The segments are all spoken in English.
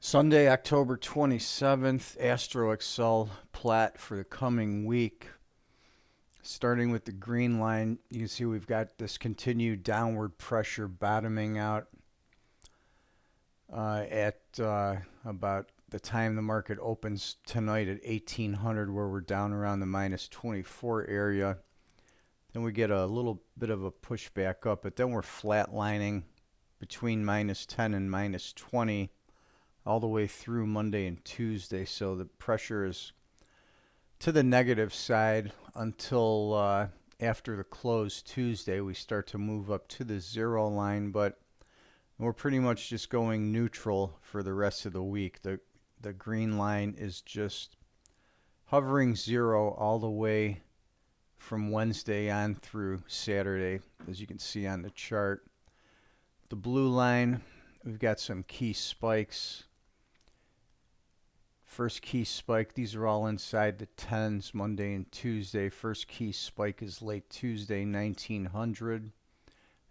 Sunday, October 27th, Astro Excel plat for the coming week. Starting with the green line, you can see we've got this continued downward pressure bottoming out at about the time the market opens tonight at 1800, where we're down around the minus 24 area. Then we get a little bit of a push back up, but then we're flatlining between minus 10 and minus 20 all the way through Monday and Tuesday. So the pressure is to the negative side until after the close Tuesday. We start to move up to the zero line, but we're pretty much just going neutral for the rest of the week. The green line is just hovering zero all the way from Wednesday on through Saturday, as you can see on the chart. The blue line, we've got some key spikes. First key spike, these are all inside the 10s, Monday and Tuesday. First key spike is late Tuesday, 1900.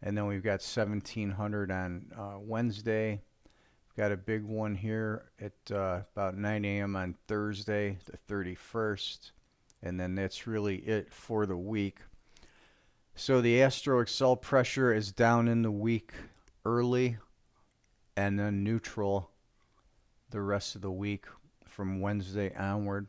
And then we've got 1700 on Wednesday. We've got a big one here at about 9 a.m. on Thursday, the 31st. And then that's really it for the week. So the Astro Excel pressure is down in the week early and then neutral the rest of the week from Wednesday onward.